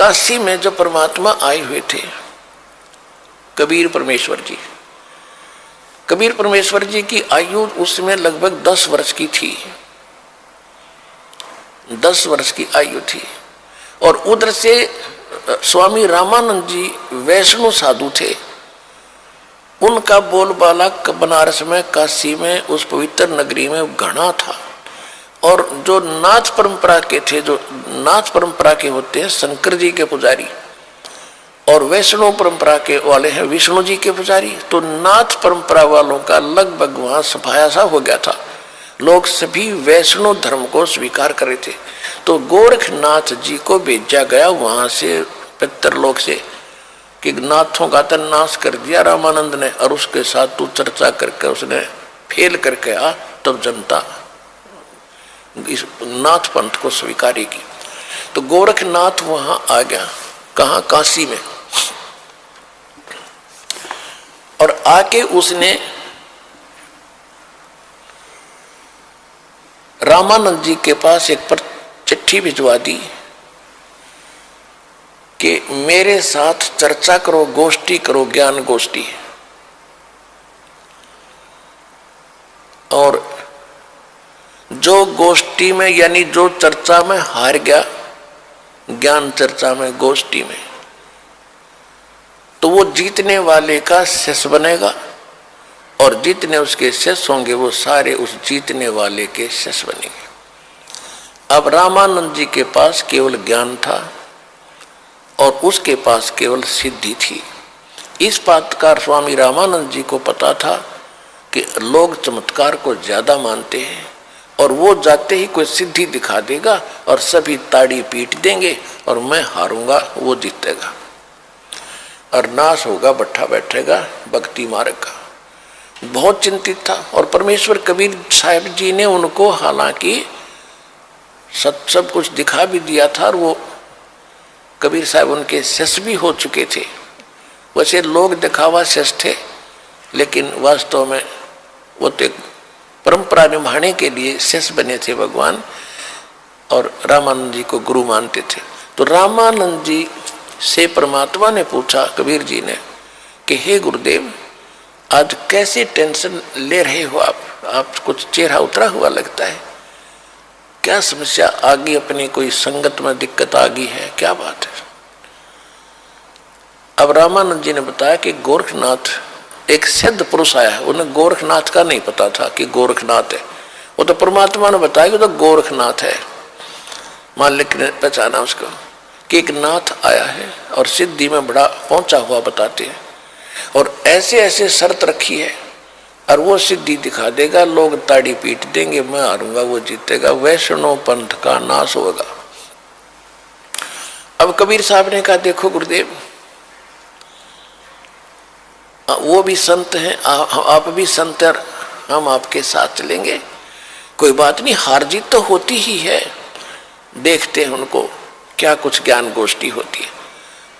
काशी में जो परमात्मा आए हुए थे कबीर परमेश्वर जी, कबीर परमेश्वर जी की आयु उसमें लगभग 10 वर्ष की थी, 10 वर्ष की आयु थी। और उधर से स्वामी रामानंद जी वैष्णव साधु थे, उनका बोलबाला बनारस में, काशी में, उस पवित्र नगरी में घना था। और जो नाथ परंपरा के थे, जो नाथ परंपरा के होते हैं शंकर जी के पुजारी, और वैष्णव परंपरा के वाले हैं विष्णु जी के पुजारी, तो नाथ परंपरा वालों का लगभग वहां सफाया सा हो गया था। लोग सभी वैष्णव धर्म को स्वीकार कर रहे थे। तो गोरखनाथ जी को भेजा गया वहां से पितरलोक से कि नाथों का तो नाश कर दिया रामानंद ने, और उसके साथ तू चर्चा करके उसने फेल करके आ, तब जनता इस नाथ पंथ को स्वीकारेगी। तो गोरखनाथ वहां आ गया, कहाँ? काशी में। और आके उसने रामानंद जी के पास एक पर चिट्ठी भिजवा दी कि मेरे साथ चर्चा करो, गोष्ठी करो, ज्ञान गोष्ठी। और जो गोष्ठी में यानी जो चर्चा में हार गया, ज्ञान चर्चा में, गोष्ठी में, तो वो जीतने वाले का शिष्य बनेगा, और जितने उसके शिष्य होंगे वो सारे उस जीतने वाले के शिष्य बनेंगे। अब रामानंद जी के पास केवल ज्ञान था और उसके पास केवल सिद्धि थी। इस बात का स्वामी रामानंद जी को पता था कि लोग चमत्कार को ज्यादा मानते हैं, और वो जाते ही कोई सिद्धि दिखा देगा और सभी ताड़ी पीट देंगे और मैं हारूंगा, वो जीतेगा और नाश होगा, बैठा बैठेगा भक्ति मार्ग का। बहुत चिंतित था। और परमेश्वर कबीर साहब जी ने उनको हालांकि सब कुछ दिखा भी दिया था, और वो कबीर साहब उनके शिष्य भी हो चुके थे। वैसे लोग दिखावा शिष्य थे, लेकिन वास्तव में वो तो एक परंपरा निभाने के लिए शिष्य बने थे भगवान, और रामानंद जी को गुरु मानते थे। तो रामानंद जी से परमात्मा ने पूछा, कबीर जी ने, कि हे गुरुदेव, आज कैसे टेंशन ले रहे हो आप कुछ चेहरा उतरा हुआ लगता है, क्या समस्या आ गई? अपनी कोई संगत में दिक्कत आ गई है, क्या बात है? अब रामानंद जी ने बताया कि गोरखनाथ एक सिद्ध पुरुष आया है। उन्हें गोरखनाथ का नहीं पता था कि गोरखनाथ है, वो तो परमात्मा ने बताया कि तो गोरखनाथ है। मालिक ने पहचाना उसको कि एक नाथ आया है और सिद्धि में बड़ा पहुंचा हुआ बताते हैं, और ऐसे ऐसे शर्त रखी है और वो सिद्धि दिखा देगा, लोग ताड़ी पीट देंगे, मैं हारूंगा, वो जीतेगा, वैष्णव पंथ का नाश होगा। अब कबीर साहब ने कहा, देखो गुरुदेव, वो भी संत हैं, आप भी संत हैं, हम आपके साथ चलेंगे, कोई बात नहीं, हार जीत तो होती ही है, देखते हैं उनको क्या कुछ ज्ञान गोष्ठी होती है।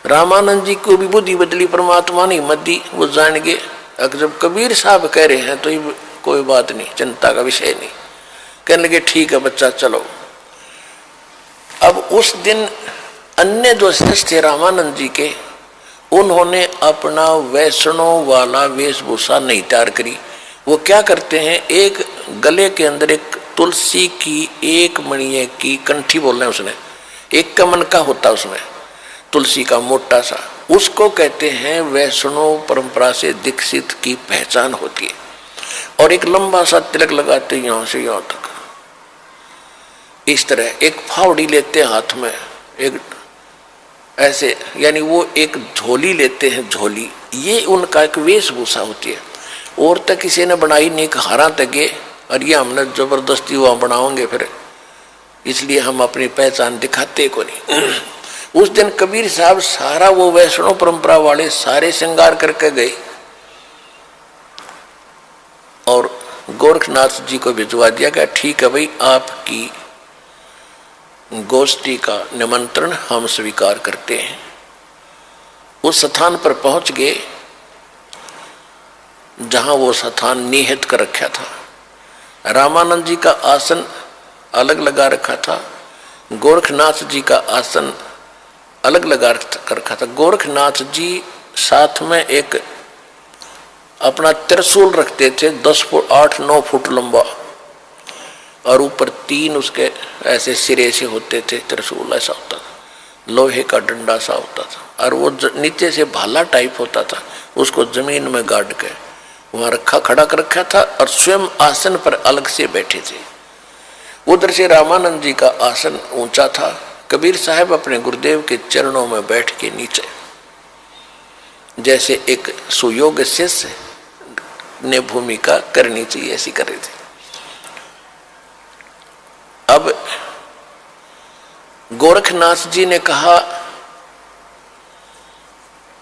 रामानंद जी को भी बुद्धि बदली, परमात्मा ने हिम्मत दी, वो जान गए अगर जब कबीर साहब कह रहे हैं तो ये कोई बात नहीं, चिंता का विषय नहीं। कहने लगे ठीक है बच्चा, चलो। अब उस दिन अन्य जो शिष्य थे रामानंद जी के, उन्होंने अपना वैष्णव वाला वेशभूषा नहीं तैयार करी। वो क्या करते हैं, एक गले के अंदर एक तुलसी की एक मणिये की कंठी बोलना है, उसने एक कमन का होता उसमें तुलसी का मोटा सा, उसको कहते हैं वैष्णव परंपरा से दीक्षित की पहचान होती है। और एक लंबा सा तिलक लगाते यहां से यहां तक, इस तरह एक फावड़ी लेते हाथ में, एक ऐसे, यानी वो एक झोली लेते हैं, झोली, ये उनका एक वेशभूषा होती है। और तक किसी ने बनाई नहीं, हारा तक, और ये हमने जबरदस्ती वहां बनाओगे फिर, इसलिए हम अपनी पहचान दिखाते को नहीं। उस दिन कबीर साहब सारा वो वैष्णव परंपरा वाले सारे श्रृंगार करके गए और गोरखनाथ जी को भिजवा दिया गया, ठीक है भाई, आपकी गोष्ठी का निमंत्रण हम स्वीकार करते हैं। उस स्थान पर पहुंच गए जहां वो स्थान निहित कर रखा था। रामानंद जी का आसन अलग लगा रखा था, गोरखनाथ जी का आसन अलग लगा कर रखा था। गोरखनाथ जी साथ में एक अपना त्रिशूल रखते थे, 10 फुट 8-9 फुट लंबा, और ऊपर 3 उसके ऐसे सिरे से होते थे। त्रिशूल ऐसा होता था, लोहे का डंडा सा होता था, और वो नीचे से भाला टाइप होता था, उसको जमीन में गाड़ के वहां खड़ा कर रखा था, और स्वयं आसन पर अलग से बैठे थे। उधर से रामानंद जी का आसन ऊंचा था। कबीर साहब अपने गुरुदेव के चरणों में बैठ के नीचे, जैसे एक सुयोग्य शिष्य ने भूमिका करनी चाहिए ऐसी कर रहे थे। अब गोरखनाथ जी ने कहा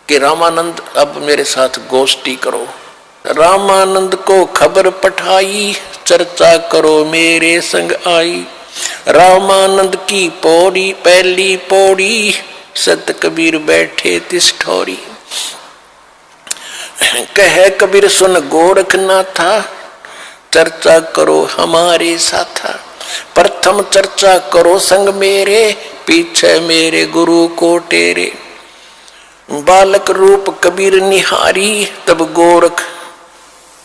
कि रामानंद अब मेरे साथ गोष्ठी करो। रामानंद को खबर पठाई, चर्चा करो मेरे संग आई। रामानंद की पौड़ी पहली पौड़ी, सत कबीर बैठे तिस ठौरी। कहे कबीर सुन गोरखनाथा, चर्चा करो हमारे साथा। प्रथम चर्चा करो संग मेरे, पीछे मेरे गुरु को टेरे। बालक रूप कबीर निहारी,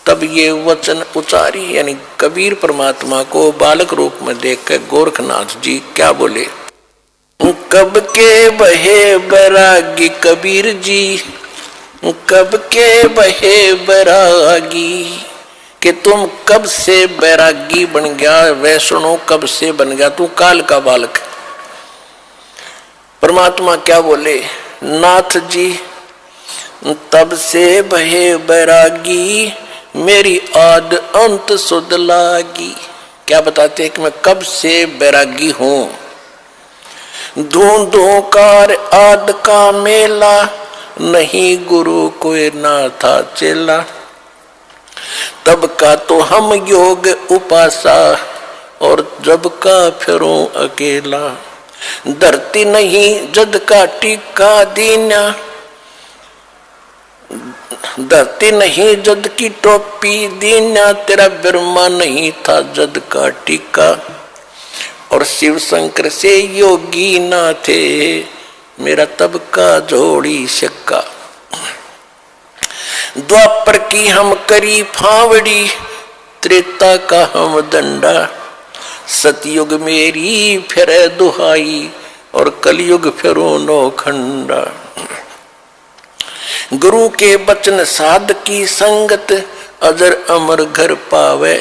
तब ये वचन उचारी। यानी कबीर परमात्मा को बालक रूप में देखकर गोरखनाथ जी क्या बोले? कब के बहे बैरागी कबीर जी, कब के बहे बैरागी, कि तुम कब से बैरागी बन गया, वैष्णो कब से बन गया, तू काल का बालक। परमात्मा क्या बोले? नाथ जी तब से बहे बैरागी, मेरी आद अंत सुध लागी। क्या बताते हैं कि मैं कब से बैरागी हूं। धूं कार आद का मेला, नहीं गुरु कोई ना था चेला। तब का तो हम योग उपासा, और जब का फिरूं अकेला। धरती नहीं जद का टीका दीना, धरती नहीं जद की टोपी दीना। तेरा ब्रह्मा नहीं था जद का टीका, और शिव शंकर से योगी ना थे, मेरा तब का जोड़ी शक्का। द्वापर की हम करी फावड़ी, त्रेता का हम दंडा। सतयुग मेरी फिर दुहाई, और कलयुग फिरो नौखंडा। गुरु के बचन साध की संगत, अजर अमर घर पावे।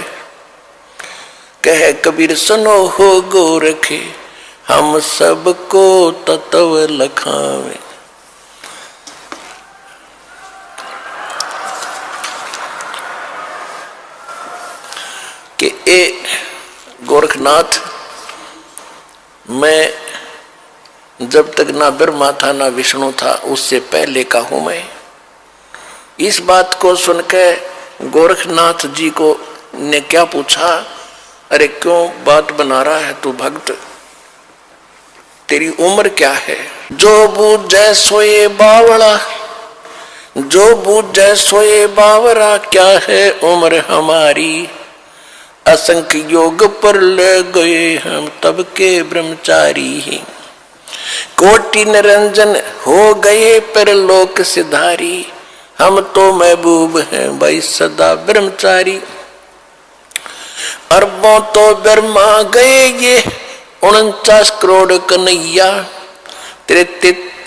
कहे कबीर सुनो हो गोरखे, हम सबको तत्व लखावे। कि ए गोरखनाथ, मैं जब तक ना ब्रह्मा था ना विष्णु था, उससे पहले का हूं मैं। इस बात को सुनकर गोरखनाथ जी को ने क्या पूछा? अरे क्यों बात बना रहा है तू भक्त, तेरी उम्र क्या है? जो बूझे सोए बावड़ा, जो बूझे सोए बावरा, क्या है उम्र हमारी। असंख्य योग पर ले गए हम तब के ब्रह्मचारी। कोटि निरंजन हो गए पर लोक सिधारी, हम तो महबूब हैं भाई सदा ब्रह्मचारी। अरबों तो ब्रह्मा गए ये, 49 करोड़ कन्हैया। तेरे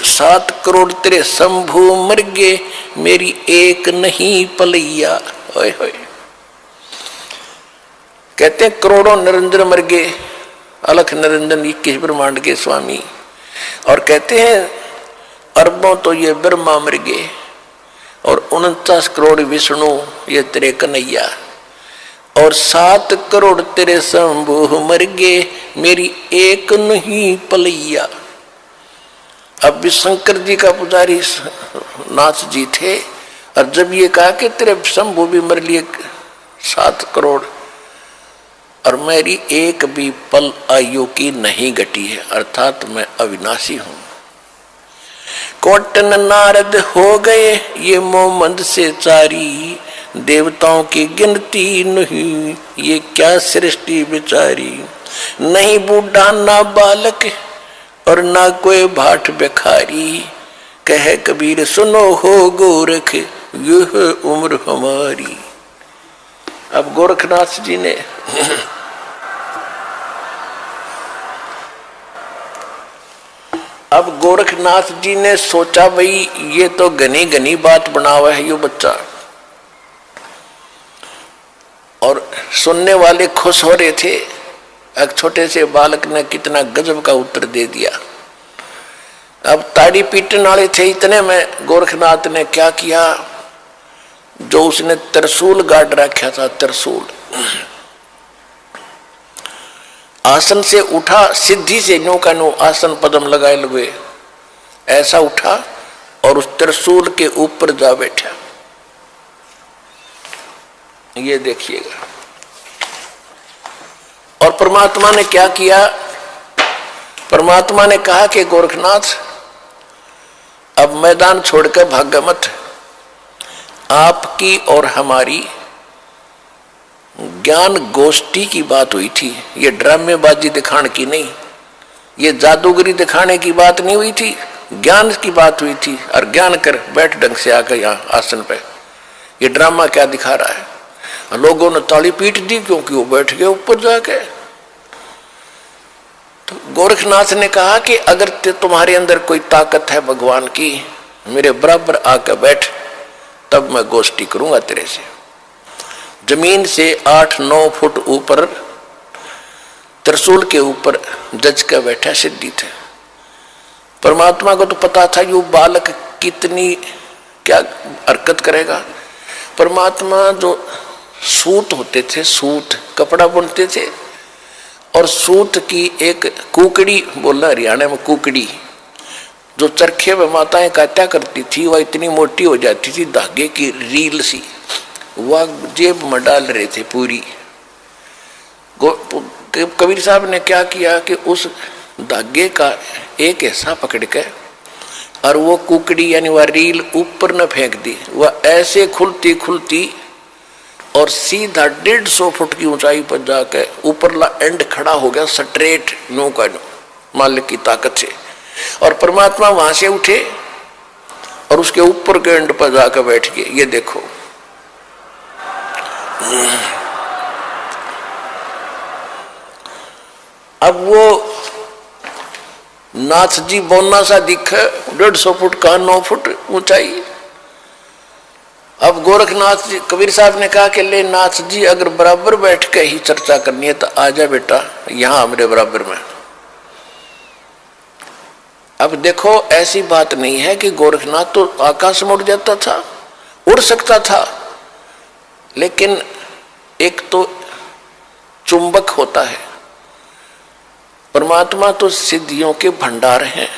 7 करोड़ तेरे शंभू मर गए, मेरी एक नहीं पलैया। ओए होए, कहते हैं करोड़ों निरंजन मर गए, अलख निरंजन 21 ब्रह्मांड के स्वामी। और कहते हैं अरबों तो ये ब्रह्मा मर गए, और 49 करोड़ विष्णु ये तेरे कन्हैया, और 7 करोड़ तेरे शंभू मर गए, मेरी एक नहीं पलैया। अब भी शंकर जी का पुजारी नाथ जी थे, और जब ये कहा कि तेरे शंभू भी मर लिए 7 करोड़, और मेरी एक भी पल आयु की नहीं घटी है, अर्थात मैं अविनाशी हूं। कोटन नारद हो गए ये मोहम्मद से चारी, देवताओं की गिनती नहीं ये क्या सृष्टि बिचारी। नहीं बूढ़ा ना बालक और ना कोई भाट भिखारी। कहे कबीर सुनो हो गोरख यह उम्र हमारी। अब गोरखनाथ जी ने सोचा भाई ये तो घनी घनी बात बना हुआ है ये बच्चा, और सुनने वाले खुश हो रहे थे। एक छोटे से बालक ने कितना गजब का उत्तर दे दिया। अब ताड़ी पीटने वाले थे इतने में गोरखनाथ ने क्या किया, जो उसने त्रिशूल गाड़ रखा था, त्रिशूल आसन से उठा, सिद्धि से नो का नो आसन पदम लगाए लगे ऐसा उठा और उस त्रिशूल के ऊपर जा बैठा। ये देखिएगा। और परमात्मा ने क्या किया, परमात्मा ने कहा कि गोरखनाथ अब मैदान छोड़कर भाग मत। आपकी और हमारी ज्ञान गोष्ठी की बात हुई थी, ये ड्रामेबाजी दिखाने की नहीं, ये जादूगरी दिखाने की बात नहीं हुई थी, ज्ञान की बात हुई थी। और ज्ञान कर बैठ ढंग से आकर यहाँ आसन पे, ये ड्रामा क्या दिखा रहा है। लोगों ने ताली पीट दी क्योंकि वो बैठ गए ऊपर जाके। तो गोरखनाथ ने कहा कि अगर तुम्हारे अंदर कोई ताकत है भगवान की, मेरे बराबर आकर बैठ, तब मैं गोष्ठी करूंगा तेरे से। जमीन से 8-9 फुट ऊपर त्रिशूल के ऊपर जज का बैठा सिद्धि थे। परमात्मा को तो पता था ये बालक कितनी क्या हरकत करेगा। परमात्मा जो सूत होते थे, सूत कपड़ा बुनते थे, और सूत की एक कुकड़ी, बोलना हरियाणा में कुकड़ी, जो चरखे में माताएं काटा करती थी, वह इतनी मोटी हो जाती थी, धागे की रील सी, वह जेब में डाल रहे थे पूरी। कबीर साहब ने क्या किया कि उस धागे का एक हिस्सा पकड़ के और वो कुकड़ी यानी वह रील ऊपर न फेंक दी। वह ऐसे खुलती खुलती और सीधा 150 फुट की ऊंचाई पर जाकर ऊपरला एंड खड़ा हो गया, स्ट्रेट नो का नो, मालिक की ताकत से। और परमात्मा वहां से उठे और उसके ऊपर के एंड पर जाकर बैठ गए। ये देखो, अब वो नाथ जी बोना सा दिखे, 150 फुट का 9 फुट ऊंचाई। अब गोरखनाथ जी, कबीर साहब ने कहा कि ले नाथ जी, अगर बराबर बैठ के ही चर्चा करनी है तो आजा बेटा यहां मेरे बराबर में। अब देखो ऐसी बात नहीं है कि गोरखनाथ तो आकाश में उड़ जाता था, उड़ सकता था, लेकिन एक तो चुंबक होता है, परमात्मा तो सिद्धियों के भंडार हैं।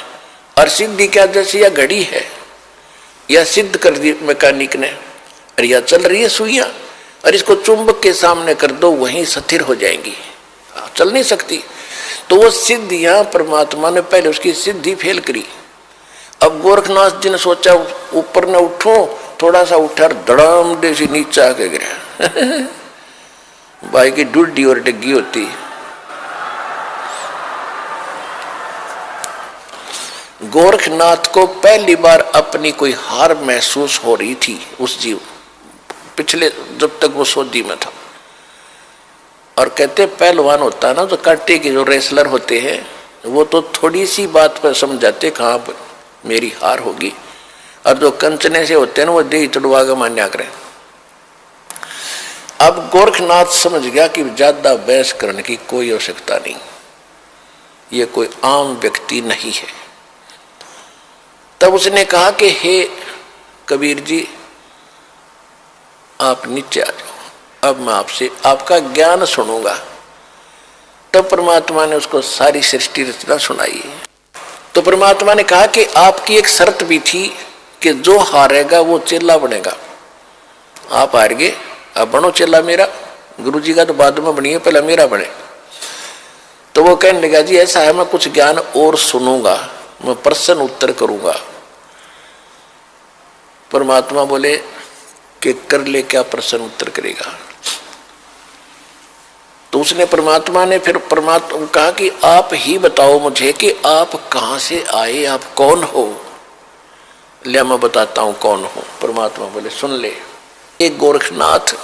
और सिद्धि क्या, जैसे यह घड़ी है, यह सिद्ध कर दी मैकेनिक ने, और यह चल रही है सुइयां, और इसको चुंबक के सामने कर दो वहीं स्थिर हो जाएंगी, चल नहीं सकती। तो वो सिद्धियां परमात्मा ने पहले उसकी सिद्धि फेल करी। अब गोरखनाथ जी ने सोचा ऊपर न उठो, थोड़ा सा उठा, धड़ाम दे से नीचे आके गिरा। भाई की डुड्डी और डिग्गी होती। गोरखनाथ को पहली बार अपनी कोई हार महसूस हो रही थी उस जीव, पिछले जब तक वो सोदी में था। और कहते पहलवान होता है ना, तो कांटे के जो रेसलर होते हैं, वो तो थोड़ी सी बात पर समझाते कहाँ पर मेरी हार होगी, और जो कंचने से होते हैं ना, वो दे चढ़वा के मान्या करें। अब गोरखनाथ समझ गया कि ज्यादा बहस करने की कोई आवश्यकता नहीं, ये कोई आम व्यक्ति नहीं है। तब उसने कहा कि हे कबीर जी, आप नीचे आ जाओ, अब मैं आपसे आपका ज्ञान सुनूंगा। तब परमात्मा ने उसको सारी सृष्टि रचना सुनाई। तो परमात्मा ने कहा कि आपकी एक शर्त भी थी कि जो हारेगा वो चेला बनेगा। आप हार गए, अब बनो चेला मेरा। गुरु जी का तो बाद में बनिए, पहले मेरा बने। तो वो कहने लगा जी ऐसा है, मैं कुछ ज्ञान और सुनूंगा, मैं प्रश्न उत्तर करूंगा। परमात्मा बोले कि कर ले, क्या प्रश्न उत्तर करेगा। तो उसने परमात्मा ने फिर परमात्मा कहा कि आप ही बताओ मुझे कि आप कहां से आए, आप कौन हो। ले मैं बताता हूं कौन हो। परमात्मा बोले सुन ले, एक गोरखनाथ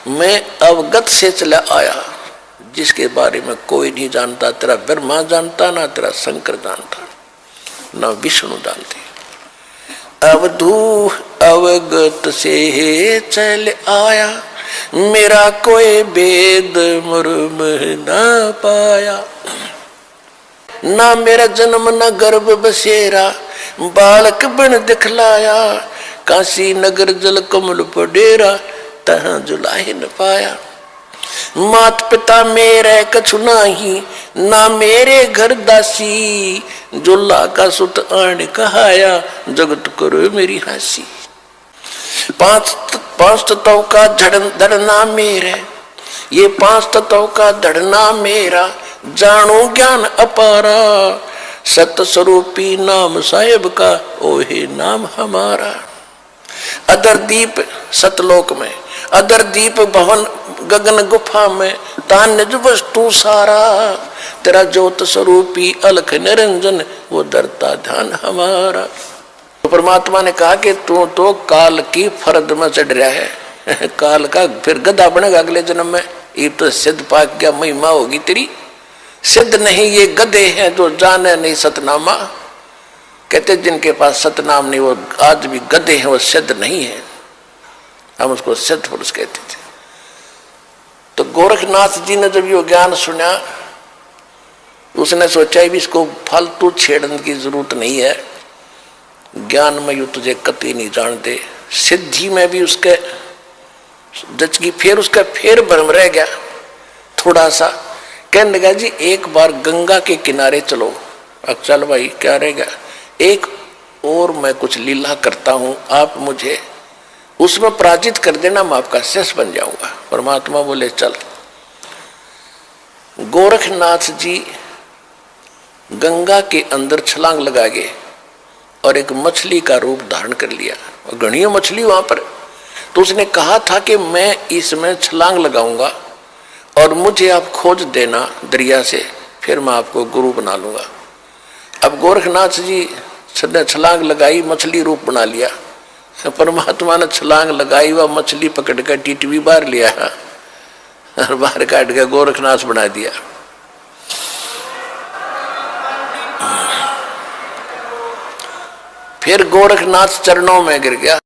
मैं अवगत से चला आया, जिसके बारे में कोई नहीं जानता। तेरा ब्रह्मा जानता ना तेरा शंकर जानता ना विष्णु जानते। अवधू अवगत से चल आया, मेरा कोई भेद मर्म ना पाया। ना मेरा जन्म न गर्भ बसेरा, बालक बन दिखलाया। काशी नगर जल कमल पर डेरा, तहां जुलाहे न पाया। मात पिता मेरे कछु नाही, ना मेरे घर दासी। जुल्ला का सुत आण कहाया, जगत करो मेरी हासी। पांच तत्वों का धड़ना मेरे, ये पांच तत्वों का धड़ना मेरा। जानो ज्ञान अपारा, सत्य स्वरूपी नाम साहेब का, ओहे नाम हमारा। अदर दीप सतलोक में, अदर दीप भवन गगन गुफा में, तान निज वस्तु सारा। तेरा ज्योत स्वरूपी अलख निरंजन, वो डरता ध्यान हमारा। तो परमात्मा ने कहा कि तू तो काल की फर्द में चढ़ रहा है, काल का फिर गधा बनेगा अगले जन्म में। ये तो सिद्ध पाक क्या महिमा होगी तेरी। सिद्ध नहीं, ये गधे हैं जो जाने नहीं सतनामा। कहते जिनके पास सतनाम नहीं वो आज भी गधे हैं, वो सिद्ध नहीं है। हम उसको सिद्ध पुरुष कहते थे। तो गोरखनाथ जी ने जब ये ज्ञान सुना, उसने सोचा भी इसको फालतू छेड़ने की जरूरत नहीं है। ज्ञान में यू तुझे कतई नहीं जानते, सिद्धि में भी उसके जचगी। फिर उसका फिर भ्रम रह गया थोड़ा सा। कहने लगा जी एक बार गंगा के किनारे चलो। अब चल भाई क्या रह गया, एक और मैं कुछ लीला करता हूं, आप मुझे उसमें पराजित कर देना, मैं आपका शिष्य बन जाऊंगा। परमात्मा बोले चल। गोरखनाथ जी गंगा के अंदर छलांग लगा गए और एक मछली का रूप धारण कर लिया। और घनी मछली वहां पर। तो उसने कहा था कि मैं इसमें छलांग लगाऊंगा और मुझे आप खोज देना दरिया से, फिर मैं आपको गुरु बना लूंगा। अब गोरखनाथ जी ने छलांग लगाई, मछली रूप बना लिया। परमात्मा ने छलांग लगाई, वह मछली पकड़ कर टीटवी बाहर लिया और बाहर काट के गोरखनाथ बना दिया। फिर गोरखनाथ चरणों में गिर गया।